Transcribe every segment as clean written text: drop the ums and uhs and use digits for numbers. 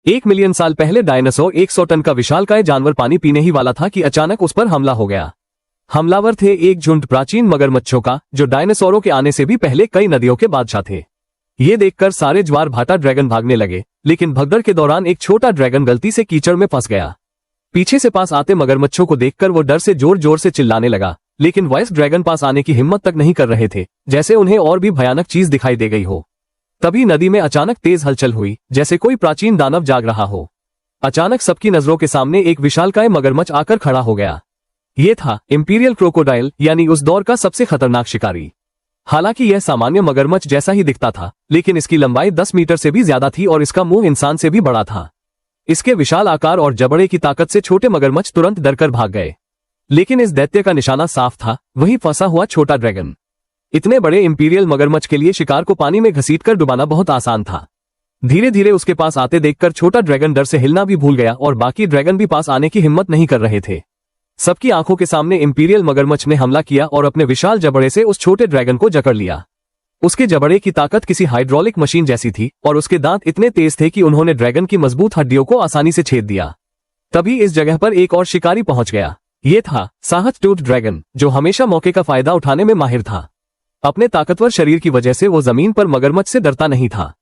1 million साल पहले dinosaur 100 ton का विशालकाय जानवर पानी पीने ही वाला था कि अचानक उस पर हमला हो गया। हमलावर थे एक झुंड प्राचीन मगरमच्छों का, जो डायनासोरों के आने से भी पहले कई नदियों के बादशाह थे। ये देखकर सारे ज्वार भाटा ड्रैगन भागने लगे, लेकिन भगदड़ के दौरान एक छोटा ड्रैगन गलती से कीचड़ में फंस गया। पीछे से पास आते मगरमच्छों को देखकर वो डर से जोर जोर से चिल्लाने लगा, लेकिन वॉइस ड्रैगन पास आने की हिम्मत तक नहीं कर रहे थे, जैसे उन्हें और भी भयानक चीज दिखाई दे गई हो। तभी नदी में अचानक तेज हलचल हुई, जैसे कोई प्राचीन दानव जाग रहा हो। अचानक सबकी नजरों के सामने एक विशालकाय मगरमच्छ आकर खड़ा हो गया। ये था इंपीरियल क्रोकोडाइल, यानी उस दौर का सबसे खतरनाक शिकारी। हालांकि यह सामान्य मगरमच्छ जैसा ही दिखता था, लेकिन इसकी लंबाई 10 मीटर से भी ज्यादा थी और इसका मुंह इंसान से भी बड़ा था। इसके विशाल आकार और जबड़े की ताकत से छोटे मगरमच्छ तुरंत डरकर भाग गए। लेकिन इस दैत्य का निशाना साफ था, वही फंसा हुआ छोटा ड्रैगन। इतने बड़े इंपीरियल मगरमच्छ के लिए शिकार को पानी में घसीटकर डुबाना बहुत आसान था। धीरे धीरे उसके पास आते देखकर छोटा ड्रैगन डर से हिलना भी भूल गया और बाकी ड्रैगन भी पास आने की हिम्मत नहीं कर रहे थे। सबकी आंखों के सामने इंपीरियल मगरमच्छ ने हमला किया और अपने विशाल जबड़े से उस छोटे ड्रैगन को जकड़ लिया। उसके जबड़े की ताकत किसी हाइड्रोलिक मशीन जैसी थी और उसके दांत इतने तेज थे कि उन्होंने ड्रैगन की मजबूत हड्डियों को आसानी से छेद दिया। तभी इस जगह पर एक और शिकारी पहुंच गया। ये था साहत टूथ ड्रैगन, जो हमेशा मौके का फायदा उठाने में माहिर था। अपने ताकतवर शरीर की वजह से वो जमीन पर मगरमच्छ से डरता नहीं था।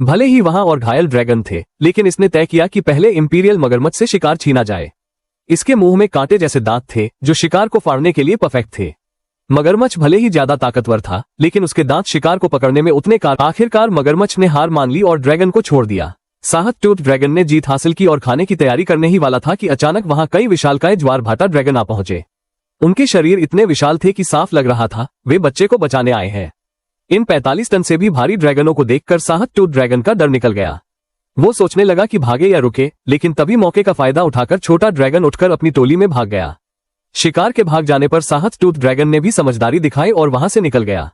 भले ही वहां और घायल ड्रैगन थे, लेकिन इसने तय किया कि पहले इंपीरियल मगरमच्छ से शिकार छीना जाए। इसके मुंह में कांटे जैसे दांत थे, जो शिकार को फाड़ने के लिए परफेक्ट थे। मगरमच्छ भले ही ज्यादा ताकतवर था, लेकिन उसके दांत शिकार को पकड़ने में उतने आखिरकार मगरमच्छ ने हार मान ली और ड्रैगन को छोड़ दिया। साहत टूथ ड्रैगन ने जीत हासिल की और खाने की तैयारी करने ही वाला था कि अचानक वहां कई विशालकाय ज्वार भाटा ड्रैगन आ पहुंचे। उनके शरीर इतने विशाल थे कि साफ लग रहा था वे बच्चे को बचाने आए हैं। इन 45 टन से भी भारी ड्रैगनों को देखकर साहत टूथ ड्रैगन का डर निकल गया। वो सोचने लगा कि भागे या रुके, लेकिन तभी मौके का फायदा उठाकर छोटा ड्रैगन उठकर अपनी टोली में भाग गया। शिकार के भाग जाने पर साहत टूथ ड्रैगन ने भी समझदारी दिखाई और वहां से निकल गया।